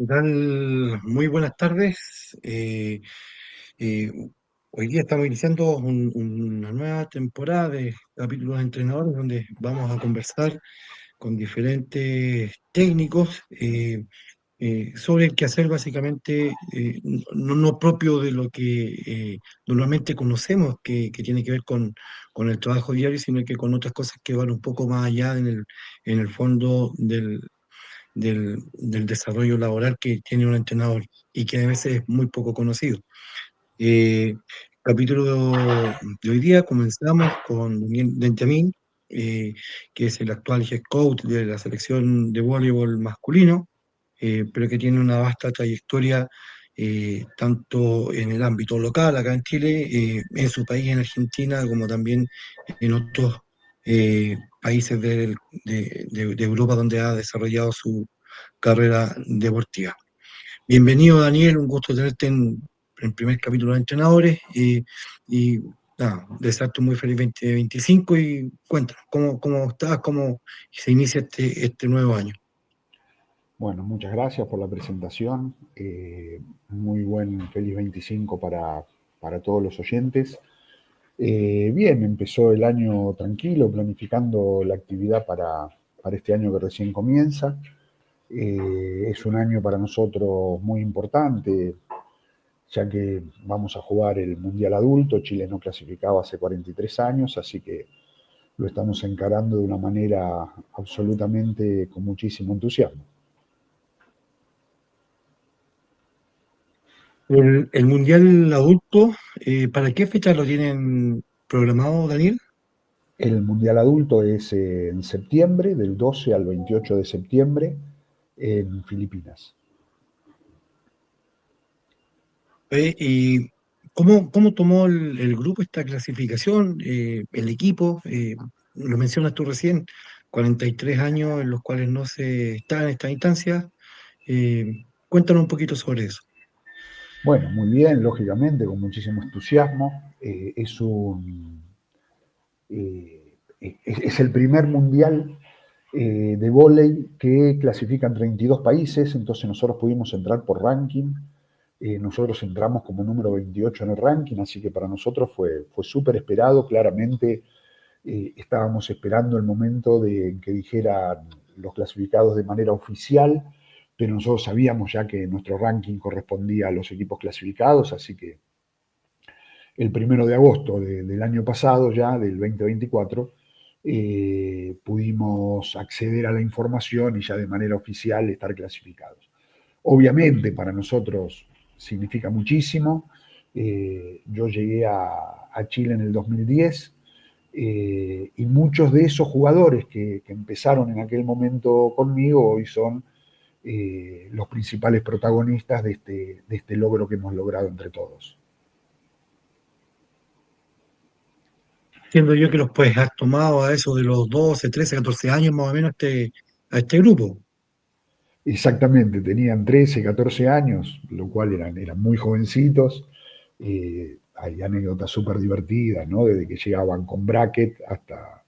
¿Qué tal? Muy buenas tardes. Eh, Hoy día estamos iniciando una nueva temporada de capítulos de entrenadores donde vamos a conversar con diferentes técnicos sobre el quehacer básicamente no propio de lo que normalmente conocemos que tiene que ver con el trabajo diario, sino que con otras cosas que van un poco más allá en el fondo del desarrollo laboral que tiene un entrenador y que a veces es muy poco conocido. Eh, Capítulo de hoy día comenzamos con Daniel Benjamín, eh, que es el actual head coach de la selección de voleibol masculino, pero que tiene una vasta trayectoria tanto en el ámbito local acá en Chile, en su país, en Argentina, como también en otros países de Europa donde ha desarrollado su carrera deportiva. Bienvenido, Daniel, un gusto tenerte en primer capítulo de Entrenadores y nada, desearte un muy feliz 2025 y cuéntanos, ¿cómo estás? ¿Cómo se inicia este nuevo año? Bueno, muchas gracias por la presentación. Muy buen feliz 25 para todos los oyentes. Bien, empezó el año tranquilo, planificando la actividad para este año que recién comienza. Es un año para nosotros muy importante, ya que vamos a jugar el Mundial Adulto. Chile no clasificaba hace 43 años, así que lo estamos encarando de una manera absolutamente con muchísimo entusiasmo. El Mundial Adulto, ¿para qué fecha lo tienen programado, Daniel? El Mundial Adulto es en septiembre, del 12 al 28 de septiembre, en Filipinas. ¿Y cómo tomó el grupo esta clasificación, el equipo? Lo mencionas tú recién, 43 años en los cuales no se está en esta instancia. Cuéntanos un poquito sobre eso. Bueno, muy bien, lógicamente, con muchísimo entusiasmo. Es el primer mundial de vóley que clasifican 32 países, entonces nosotros pudimos entrar por ranking. Nosotros entramos como número 28 en el ranking, así que para nosotros fue súper esperado. Claramente estábamos esperando el momento de que dijeran los clasificados de manera oficial, pero nosotros sabíamos ya que nuestro ranking correspondía a los equipos clasificados, así que el 1 de agosto del año pasado, ya del 2024, pudimos acceder a la información y ya de manera oficial estar clasificados. Obviamente para nosotros significa muchísimo. Yo llegué a Chile en el 2010 y muchos de esos jugadores que empezaron en aquel momento conmigo hoy son los principales protagonistas de este logro que hemos logrado entre todos. Entiendo yo que los pues has tomado a eso de los 12, 13, 14 años más o menos a este grupo. Exactamente, tenían 13, 14 años, lo cual eran muy jovencitos. Hay anécdotas súper divertidas, ¿no? Desde que llegaban con bracket hasta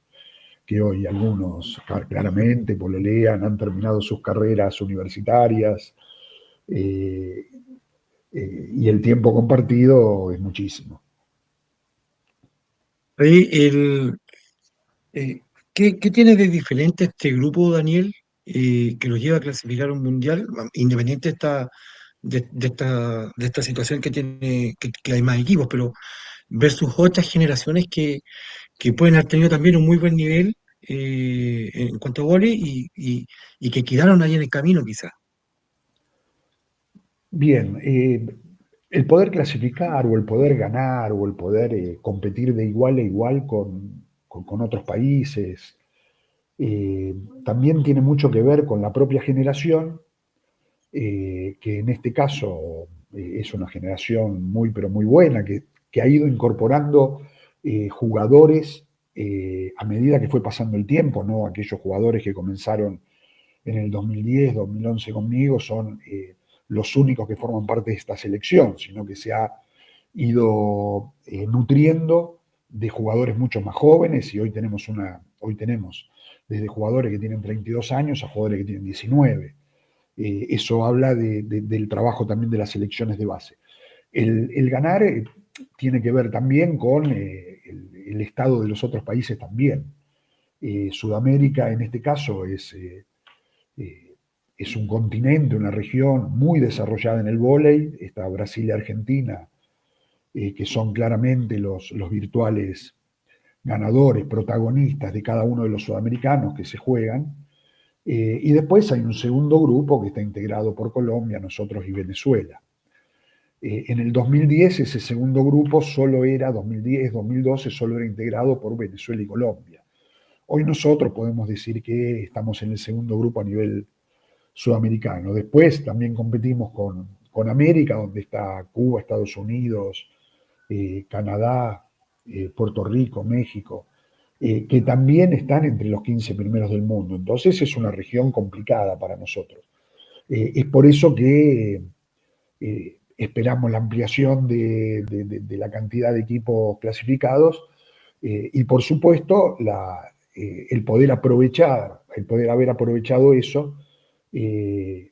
que hoy algunos claramente pololean, han terminado sus carreras universitarias, eh, y el tiempo compartido es muchísimo. Ahí eh, ¿qué tiene de diferente este grupo, Daniel, que los lleva a clasificar un mundial, independiente de esta situación que tiene, que hay más equipos, pero versus otras generaciones que pueden haber tenido también un muy buen nivel en cuanto a goles y que quedaron ahí en el camino quizás? Bien, el poder clasificar o el poder ganar o el poder competir de igual a igual con otros países, eh, también tiene mucho que ver con la propia generación, que en este caso es una generación muy, pero muy buena, que ha ido incorporando jugadores a medida que fue pasando el tiempo, ¿no? Aquellos jugadores que comenzaron en el 2010, 2011 conmigo son los únicos que forman parte de esta selección, sino que se ha ido nutriendo de jugadores mucho más jóvenes y hoy tenemos desde jugadores que tienen 32 años a jugadores que tienen 19. Eso habla del trabajo también de las selecciones de base. El ganar tiene que ver también con el estado de los otros países también. Sudamérica en este caso eh, es un continente, una región muy desarrollada en el vóley. Está Brasil y Argentina, que son claramente los virtuales ganadores, protagonistas de cada uno de los sudamericanos que se juegan. Y después hay un segundo grupo que está integrado por Colombia, nosotros y Venezuela. En el 2010 ese segundo grupo solo era, 2010, 2012, solo era integrado por Venezuela y Colombia. Hoy nosotros podemos decir que estamos en el segundo grupo a nivel sudamericano. Después también competimos con América, donde está Cuba, Estados Unidos, Canadá, Puerto Rico, México, que también están entre los 15 primeros del mundo. Entonces es una región complicada para nosotros. Es por eso que esperamos la ampliación de la cantidad de equipos clasificados y por supuesto el poder haber aprovechado eso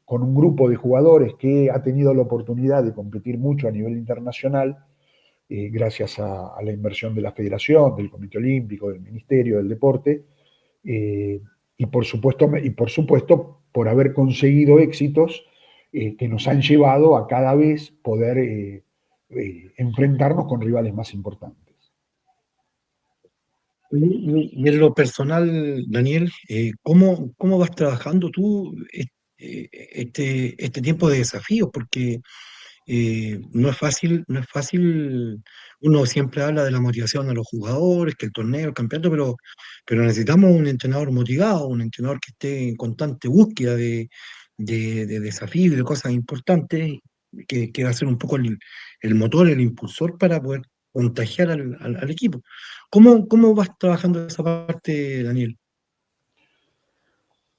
con un grupo de jugadores que ha tenido la oportunidad de competir mucho a nivel internacional, gracias a la inversión de la Federación, del Comité Olímpico, del Ministerio del Deporte, eh, y por supuesto por haber conseguido éxitos que nos han llevado a cada vez poder enfrentarnos con rivales más importantes. Y en lo personal, Daniel, ¿cómo vas trabajando tú este tiempo de desafíos? Porque no es fácil, no es fácil. Uno siempre habla de la motivación de los jugadores, que el torneo, el campeonato, pero necesitamos un entrenador motivado, un entrenador que esté en constante búsqueda de desafíos y de cosas importantes, que va a ser un poco el motor, el impulsor para poder contagiar al equipo. ¿Cómo vas trabajando esa parte, Daniel?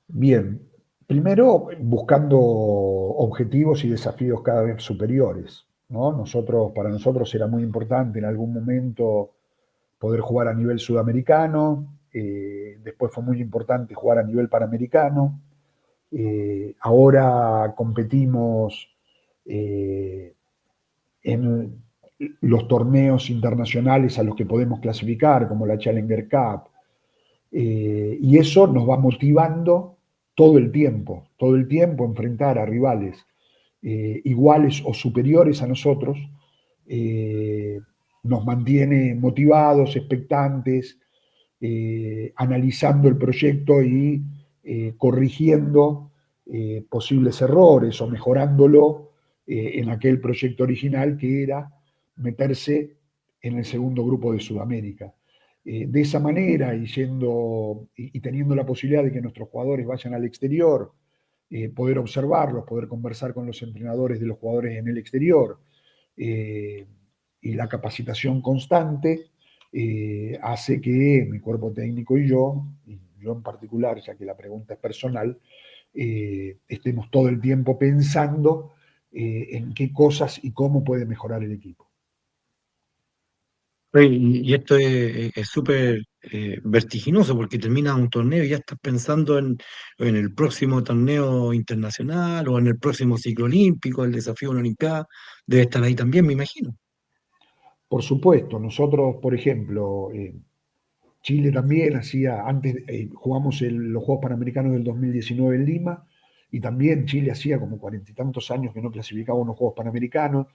Bien, primero buscando objetivos y desafíos cada vez superiores, ¿no? Para nosotros era muy importante en algún momento poder jugar a nivel sudamericano, después fue muy importante jugar a nivel panamericano, ahora competimos eh, en los torneos internacionales a los que podemos clasificar, como la Challenger Cup, y eso nos va motivando todo el tiempo enfrentar a rivales iguales o superiores a nosotros, eh, nos mantiene motivados, expectantes, analizando el proyecto y corrigiendo posibles errores o mejorándolo en aquel proyecto original que era meterse en el segundo grupo de Sudamérica. De esa manera y teniendo la posibilidad de que nuestros jugadores vayan al exterior, poder observarlos, poder conversar con los entrenadores de los jugadores en el exterior, eh, y la capacitación constante hace que mi cuerpo técnico y yo en particular, ya que la pregunta es personal, estemos todo el tiempo pensando en qué cosas y cómo puede mejorar el equipo. Oye, y esto es súper vertiginoso porque termina un torneo y ya estás pensando en el próximo torneo internacional o en el próximo ciclo olímpico, el desafío de una Olimpiada. Debe estar ahí también, me imagino. Por supuesto, nosotros, por ejemplo, Chile también jugamos los Juegos Panamericanos del 2019 en Lima, y también Chile hacía como 40 y tantos años que no clasificaba unos Juegos Panamericanos.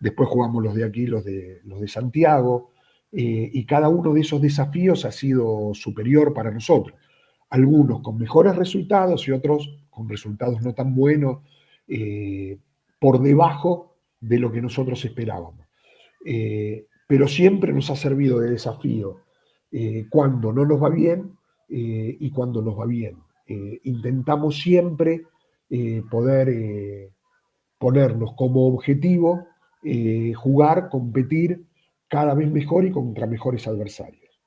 Después jugamos los de aquí, los de Santiago, y cada uno de esos desafíos ha sido superior para nosotros. Algunos con mejores resultados y otros con resultados no tan buenos, eh, por debajo de lo que nosotros esperábamos. Pero siempre nos ha servido de desafío cuando no nos va bien y cuando nos va bien. Intentamos siempre poder ponernos como objetivo jugar, competir cada vez mejor y contra mejores adversarios.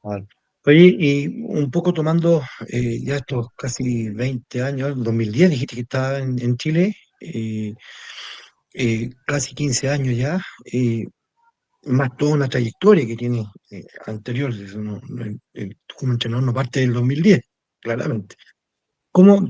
Vale. Oye, y un poco tomando ya estos casi 20 años, el 2010 dijiste que estaba en Chile, casi 15 años ya, más toda una trayectoria que tiene anterior. Eso tú como entrenador no parte del 2010, claramente.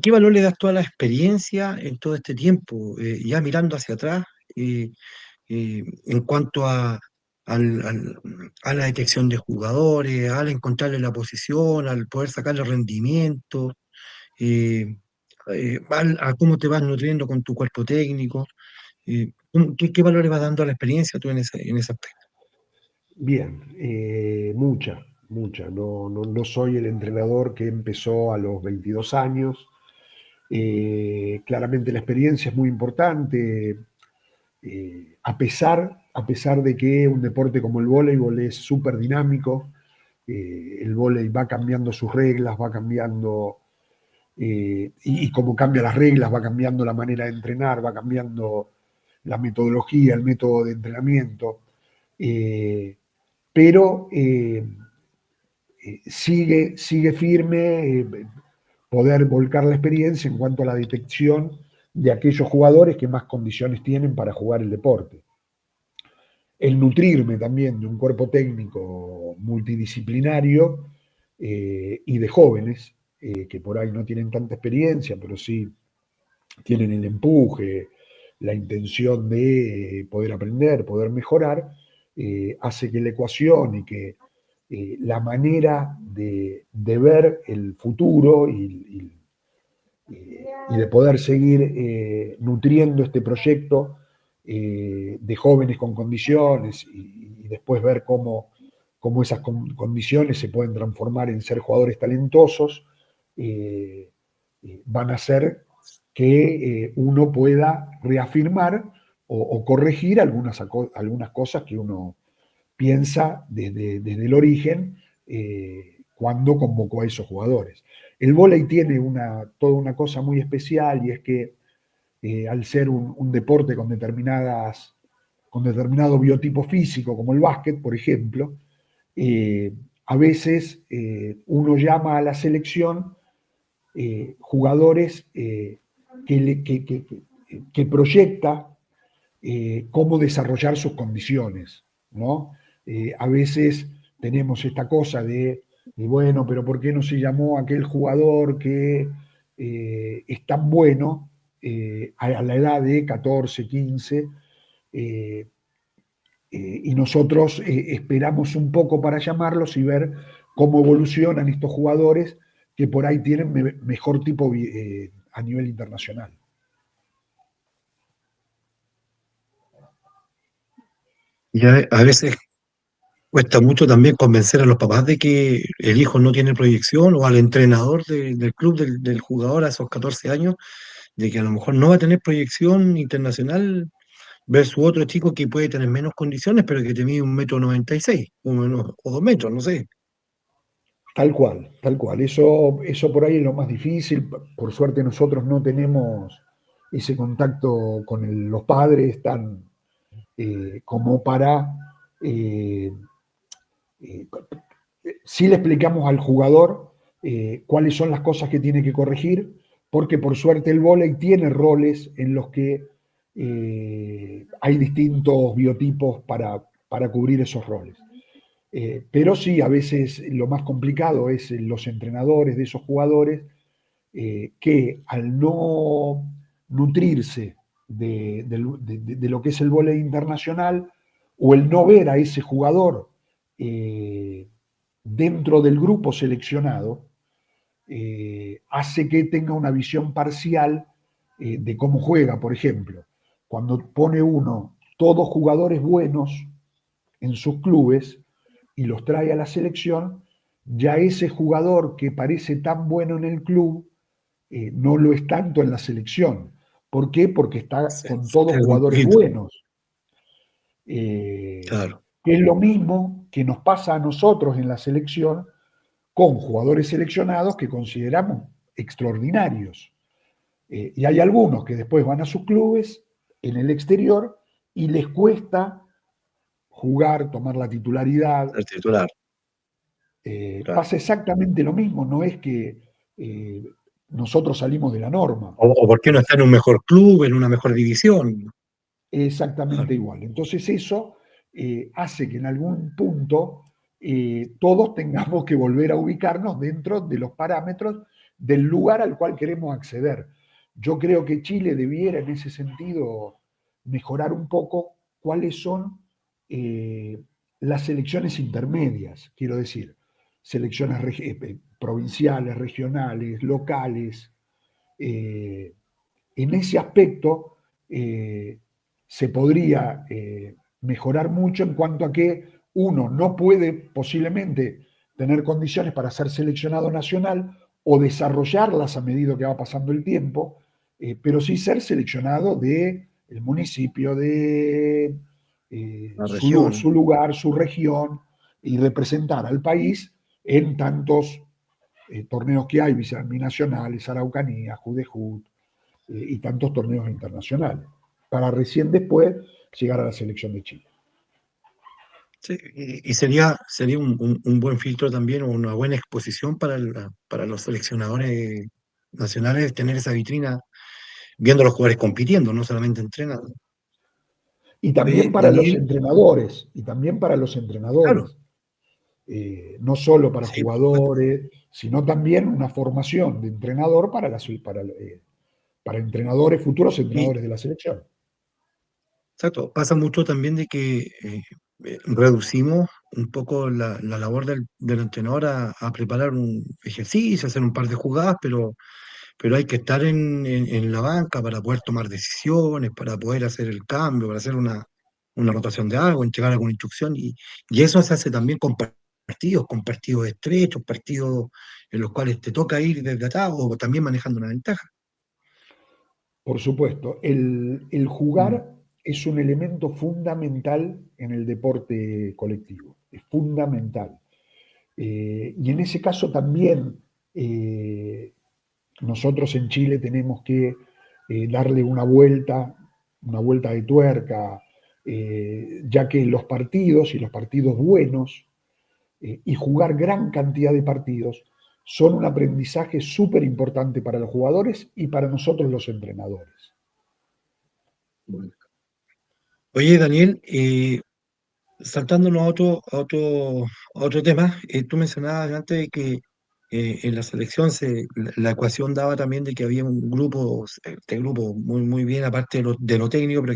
¿Qué valor le das tú a la experiencia en todo este tiempo? Ya mirando hacia atrás, en cuanto a la detección de jugadores, al encontrarle la posición, al poder sacarle rendimiento, eh, a cómo te vas nutriendo con tu cuerpo técnico. ¿Qué valor le vas dando a la experiencia tú en ese aspecto? Bien, mucha, mucha. No soy el entrenador que empezó a los 22 años. Claramente la experiencia es muy importante, a pesar de que un deporte como el voleibol es súper dinámico. El vóley va cambiando sus reglas, va cambiando, y como cambia las reglas, va cambiando la manera de entrenar, va cambiando la metodología, el método de entrenamiento. Eh, pero sigue firme, poder volcar la experiencia en cuanto a la detección de aquellos jugadores que más condiciones tienen para jugar el deporte. El nutrirme también de un cuerpo técnico multidisciplinario, y de jóvenes, que por ahí no tienen tanta experiencia, pero sí tienen el empuje, la intención de poder aprender, poder mejorar, hace que la ecuación y que la manera de ver el futuro y de poder seguir nutriendo este proyecto de jóvenes con condiciones y después ver cómo esas condiciones se pueden transformar en ser jugadores talentosos, eh, van a hacer que uno pueda reafirmar o corregir algunas cosas que uno piensa desde el origen, cuando convocó a esos jugadores. El vóley tiene toda una cosa muy especial, y es que al ser un deporte con determinado biotipo físico, como el básquet, por ejemplo, eh, a veces uno llama a la selección jugadores que proyecta cómo desarrollar sus condiciones, ¿no? A veces tenemos esta cosa bueno, pero ¿por qué no se llamó a aquel jugador que es tan bueno a la edad de 14, 15? eh, y nosotros esperamos un poco para llamarlos y ver cómo evolucionan estos jugadores que por ahí tienen mejor tipo a nivel internacional. Y a veces cuesta mucho también convencer a los papás de que el hijo no tiene proyección o al entrenador del club del jugador a esos 14 años, de que a lo mejor no va a tener proyección internacional versus otro chico que puede tener menos condiciones, pero que te mide 1,96 m o 2 metros, no sé. Tal cual, tal cual. Eso por ahí es lo más difícil. Por suerte nosotros no tenemos ese contacto con los padres tan como para... eh, eh, sí le explicamos al jugador cuáles son las cosas que tiene que corregir, porque por suerte el vóley tiene roles en los que hay distintos biotipos para cubrir esos roles. Pero sí, a veces lo más complicado es los entrenadores de esos jugadores, que al no nutrirse de lo que es el vóley internacional, o el no ver a ese jugador eh, dentro del grupo seleccionado, hace que tenga una visión parcial de cómo juega. Por ejemplo, cuando pone uno todos jugadores buenos en sus clubes y los trae a la selección, ya ese jugador que parece tan bueno en el club no lo es tanto en la selección. ¿Por qué? Porque está con Se todos pierde un jugadores poquito, buenos. claro. Que es lo mismo que nos pasa a nosotros en la selección con jugadores seleccionados que consideramos extraordinarios. Y hay algunos que después van a sus clubes en el exterior y les cuesta jugar, tomar la titularidad. Ser titular, claro. Pasa exactamente lo mismo, no es que eh, nosotros salimos de la norma, O por qué no está en un mejor club, en una mejor división. es exactamente Claro. igual. Entonces eso hace que en algún punto todos tengamos que volver a ubicarnos dentro de los parámetros del lugar al cual queremos acceder. Yo creo que Chile debiera en ese sentido mejorar un poco cuáles son las selecciones intermedias, quiero decir, selecciones provinciales, regionales, locales. En ese aspecto se podría mejorar mucho en cuanto a que uno no puede posiblemente tener condiciones para ser seleccionado nacional o desarrollarlas a medida que va pasando el tiempo, pero sí ser seleccionado de el municipio, de La región. su lugar, su región, y representar al país en tantos torneos que hay, binacionales, Araucanía, Judejut, y tantos torneos internacionales, para recién después llegar a la selección de Chile. Sí, y sería un buen filtro también, o una buena exposición para los seleccionadores nacionales, tener esa vitrina viendo a los jugadores compitiendo, no solamente entrenando. Y también Oye, para los Daniel, entrenadores, y también para los claro, entrenadores, no solo para sí, por supuesto. jugadores, sino también una formación de entrenador para entrenadores, futuros Y, entrenadores de la selección. exacto, pasa mucho también de que reducimos un poco la labor del entrenador a preparar un ejercicio, hacer un par de jugadas, pero hay que estar en la banca para poder tomar decisiones, para poder hacer el cambio, para hacer una rotación de algo, entregar alguna instrucción, y eso se hace también con partidos estrechos, partidos en los cuales te toca ir desde atrás o también manejando una ventaja. Por supuesto, el Mm. jugar es un elemento fundamental en el deporte colectivo, es fundamental. Y en ese caso también nosotros en Chile tenemos que darle una vuelta de tuerca, ya que los partidos y los partidos buenos y jugar gran cantidad de partidos son un aprendizaje súper importante para los jugadores y para nosotros los entrenadores. Bueno. Oye, Daniel, saltándonos a otro tema, tú mencionabas antes de que en la selección la ecuación daba también de que había un grupo, este grupo muy bien, aparte de lo técnico, pero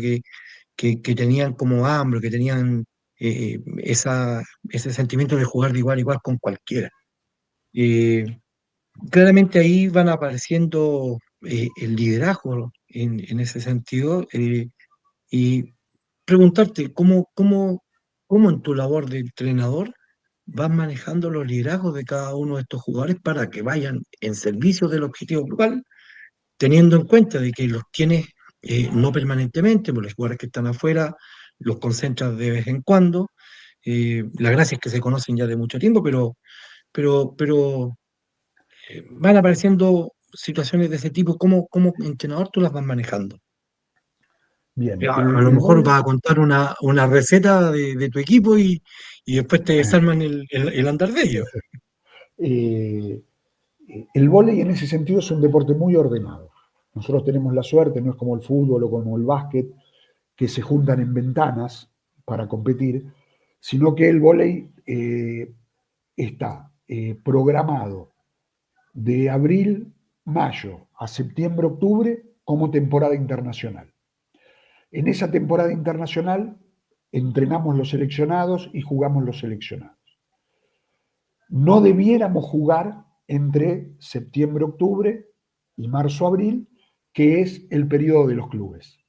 que tenían como hambre, que tenían ese sentimiento de jugar de igual a igual con cualquiera. Eh, Claramente ahí van apareciendo el liderazgo en ese sentido. Y preguntarte, ¿cómo en tu labor de entrenador vas manejando los liderazgos de cada uno de estos jugadores para que vayan en servicio del objetivo global, teniendo en cuenta de que los tienes no permanentemente, porque los jugadores que están afuera los concentras de vez en cuando? La gracia es que se conocen ya de mucho tiempo, pero van apareciendo situaciones de ese tipo. ¿Cómo entrenador tú las vas manejando? Bien, A lo el mejor vas vóley a contar una receta de tu equipo y después te desarman el andar de ellos. eh, el vóley en ese sentido es un deporte muy ordenado. Nosotros tenemos la suerte, no es como el fútbol o como el básquet, que se juntan en ventanas para competir, sino que el vóley está programado de abril, mayo a septiembre, octubre como temporada internacional. En esa temporada internacional entrenamos los seleccionados y jugamos los seleccionados. No debiéramos jugar entre septiembre-octubre y marzo-abril, que es el periodo de los clubes.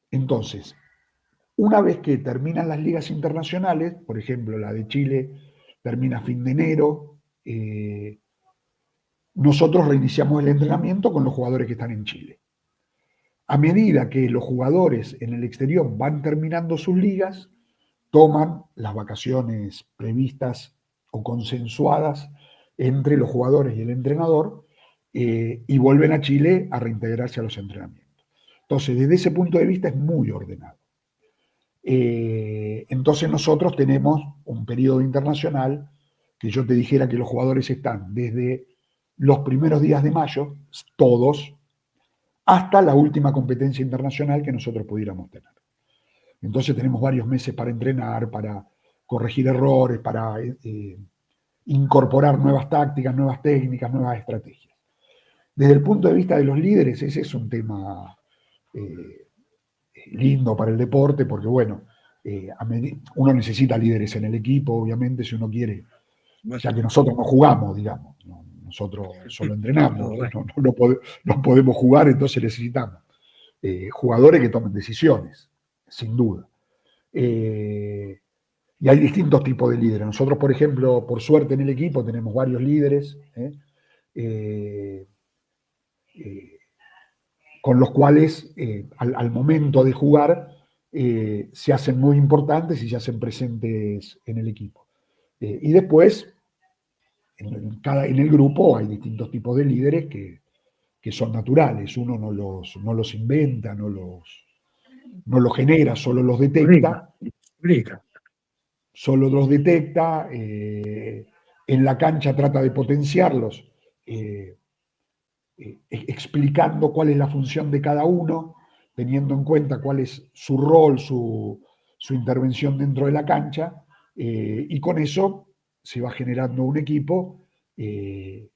Entonces, una vez que terminan las ligas internacionales, por ejemplo, la de Chile termina a fin de enero, nosotros reiniciamos el entrenamiento con los jugadores que están en Chile. A medida que los jugadores en el exterior van terminando sus ligas, toman las vacaciones previstas o consensuadas entre los jugadores y el entrenador y vuelven a Chile a reintegrarse a los entrenamientos. Entonces, desde ese punto de vista es muy ordenado. Entonces nosotros tenemos un periodo internacional que yo te dijera que los jugadores están desde los primeros días de mayo, todos, hasta la última competencia internacional que nosotros pudiéramos tener. Entonces tenemos varios meses para entrenar, para corregir errores, para incorporar nuevas tácticas, nuevas técnicas, nuevas estrategias. Desde el punto de vista de los líderes, ese es un tema lindo para el deporte, porque bueno, uno necesita líderes en el equipo, obviamente, si uno quiere, ya que nosotros no jugamos, digamos, nosotros solo entrenamos, no podemos jugar, entonces necesitamos jugadores que tomen decisiones, sin duda. Y hay distintos tipos de líderes. Nosotros, por ejemplo, por suerte en el equipo tenemos varios líderes, con los cuales al momento de jugar se hacen muy importantes y se hacen presentes en el equipo. Y después, en el grupo hay distintos tipos de líderes que son naturales. Uno no los inventa, no los genera, solo los detecta. Solo los detecta, en la cancha trata de potenciarlos, explicando cuál es la función de cada uno, teniendo en cuenta cuál es su rol, su intervención dentro de la cancha, y con eso se va generando un equipo que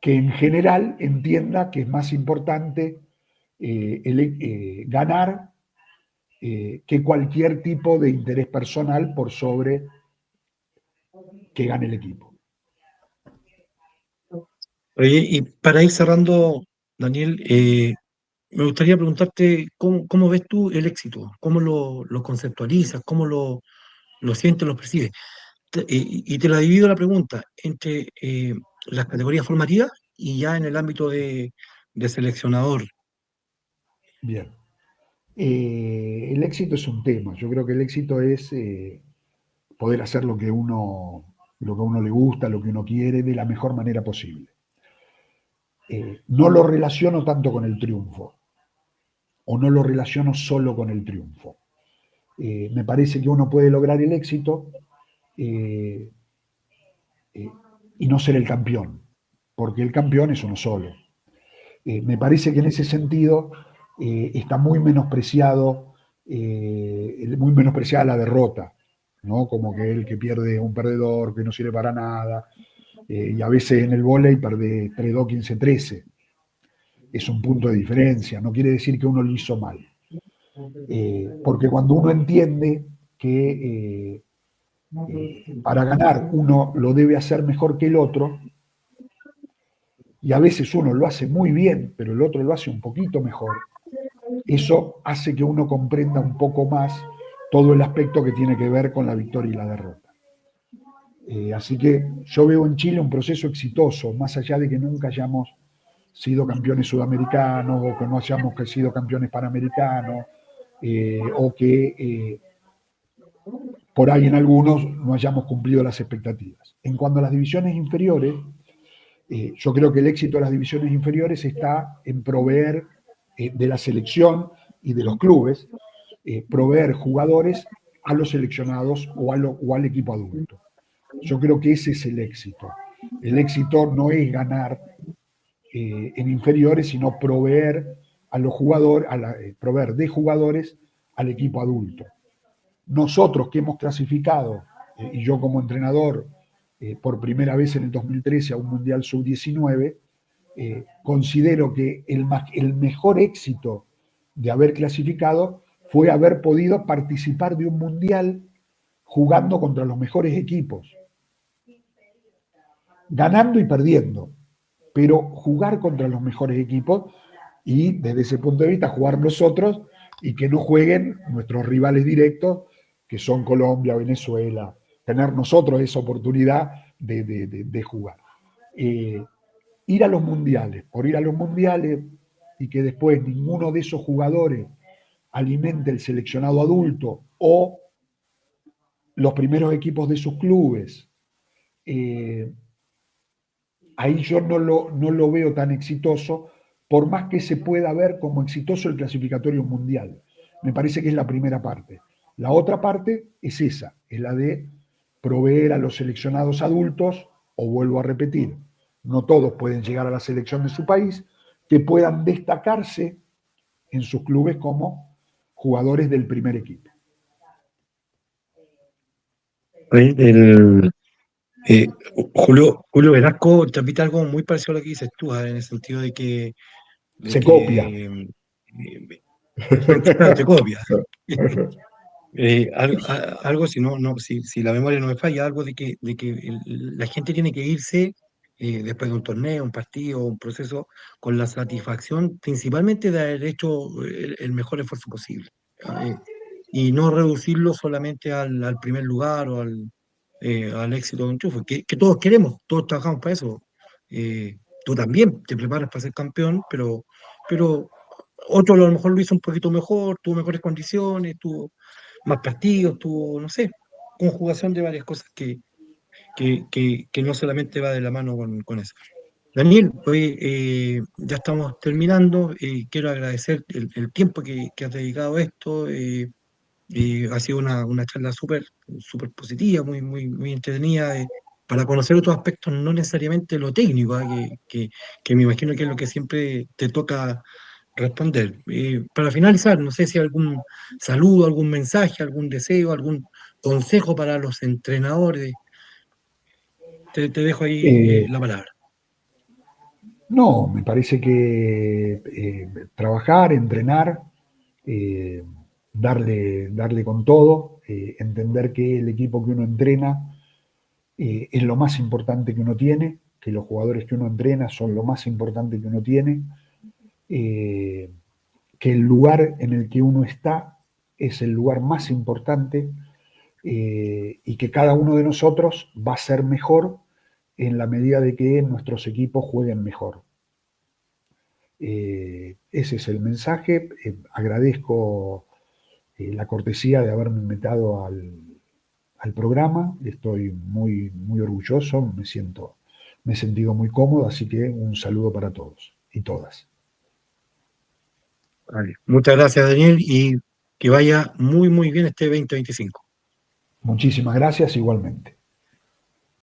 en general entienda que es más importante ganar que cualquier tipo de interés personal por sobre que gane el equipo. Oye, y para ir cerrando, Daniel, me gustaría preguntarte cómo ves tú el éxito, cómo lo conceptualizas, cómo lo sientes, lo percibes. Y te la divido la pregunta entre las categorías formativas y ya en el ámbito de seleccionador. Bien. El éxito es un tema. Yo creo que el éxito es poder hacer lo que a uno le gusta, lo que uno quiere, de la mejor manera posible. No lo relaciono tanto con el triunfo, o no lo relaciono solo con el triunfo. Me parece que uno puede lograr el éxito eh, y no ser el campeón, porque el campeón es uno solo. Me parece que en ese sentido está muy menospreciada la derrota, ¿no? Como que el que pierde es un perdedor, que no sirve para nada, y a veces en el vóley pierde 3-2, 15-13. Es un punto de diferencia, no quiere decir que uno lo hizo mal. Porque cuando uno entiende que para ganar uno lo debe hacer mejor que el otro, y a veces uno lo hace muy bien, pero el otro lo hace un poquito mejor, eso hace que uno comprenda un poco más todo el aspecto que tiene que ver con la victoria y la derrota. Así que yo veo en Chile un proceso exitoso, más allá de que nunca hayamos sido campeones sudamericanos o que no hayamos sido campeones panamericanos, o que por ahí en algunos no hayamos cumplido las expectativas. En cuanto a las divisiones inferiores, yo creo que el éxito de las divisiones inferiores está en proveer de la selección y de los clubes, proveer jugadores a los seleccionados o al equipo adulto. Yo creo que ese es el éxito. El éxito no es ganar en inferiores, sino proveer a los jugadores, proveer de jugadores al equipo adulto. Nosotros que hemos clasificado, y yo como entrenador, por primera vez en el 2013 a un Mundial Sub-19, considero que el mejor éxito de haber clasificado fue haber podido participar de un Mundial jugando contra los mejores equipos, ganando y perdiendo, pero jugar contra los mejores equipos y desde ese punto de vista jugar nosotros y que no jueguen nuestros rivales directos, que son Colombia, Venezuela, tener nosotros esa oportunidad de jugar. Ir a los mundiales, por ir a los mundiales y que después ninguno de esos jugadores alimente el seleccionado adulto o los primeros equipos de sus clubes, ahí yo no lo veo tan exitoso, por más que se pueda ver como exitoso el clasificatorio mundial. Me parece que es la primera parte. La otra parte es esa, es la de proveer a los seleccionados adultos, o vuelvo a repetir, no todos pueden llegar a la selección de su país, que puedan destacarse en sus clubes como jugadores del primer equipo. Eh, Julio Velasco transmite algo muy parecido a lo que dices tú, en el sentido de Se copia. que claro, te copia. Algo, si no, si la memoria no me falla, algo de que la gente tiene que irse después de un torneo, un partido, un proceso, con la satisfacción principalmente de haber hecho el mejor esfuerzo posible. eh, y no reducirlo solamente al primer lugar o al éxito de un triunfo, que todos queremos, todos trabajamos para eso. Tú también te preparas para ser campeón, pero otro a lo mejor lo hizo un poquito mejor, tuvo mejores condiciones, tuvo más partidos, tuvo, no sé, conjugación de varias cosas que no solamente va de la mano con eso. Daniel, hoy ya estamos terminando. Quiero agradecer el tiempo que has dedicado a esto. Ha sido una charla súper positiva, muy entretenida, para conocer otros aspectos, no necesariamente lo técnico, que me imagino que es lo que siempre te toca responder. Para finalizar, no sé si algún saludo, algún mensaje, algún deseo, algún consejo para los entrenadores. Te dejo ahí Eh, la palabra. no, me parece que trabajar, entrenar, eh, darle con todo, entender que el equipo que uno entrena es lo más importante que uno tiene, que los jugadores que uno entrena son lo más importante que uno tiene, eh, que el lugar en el que uno está es el lugar más importante, y que cada uno de nosotros va a ser mejor en la medida de que nuestros equipos jueguen mejor. Ese es el mensaje. Agradezco la cortesía de haberme invitado al programa. Estoy muy orgulloso, me he sentido muy cómodo, así que un saludo para todos y todas. Vale. Muchas gracias, Daniel, y que vaya muy bien este 2025. Muchísimas gracias igualmente.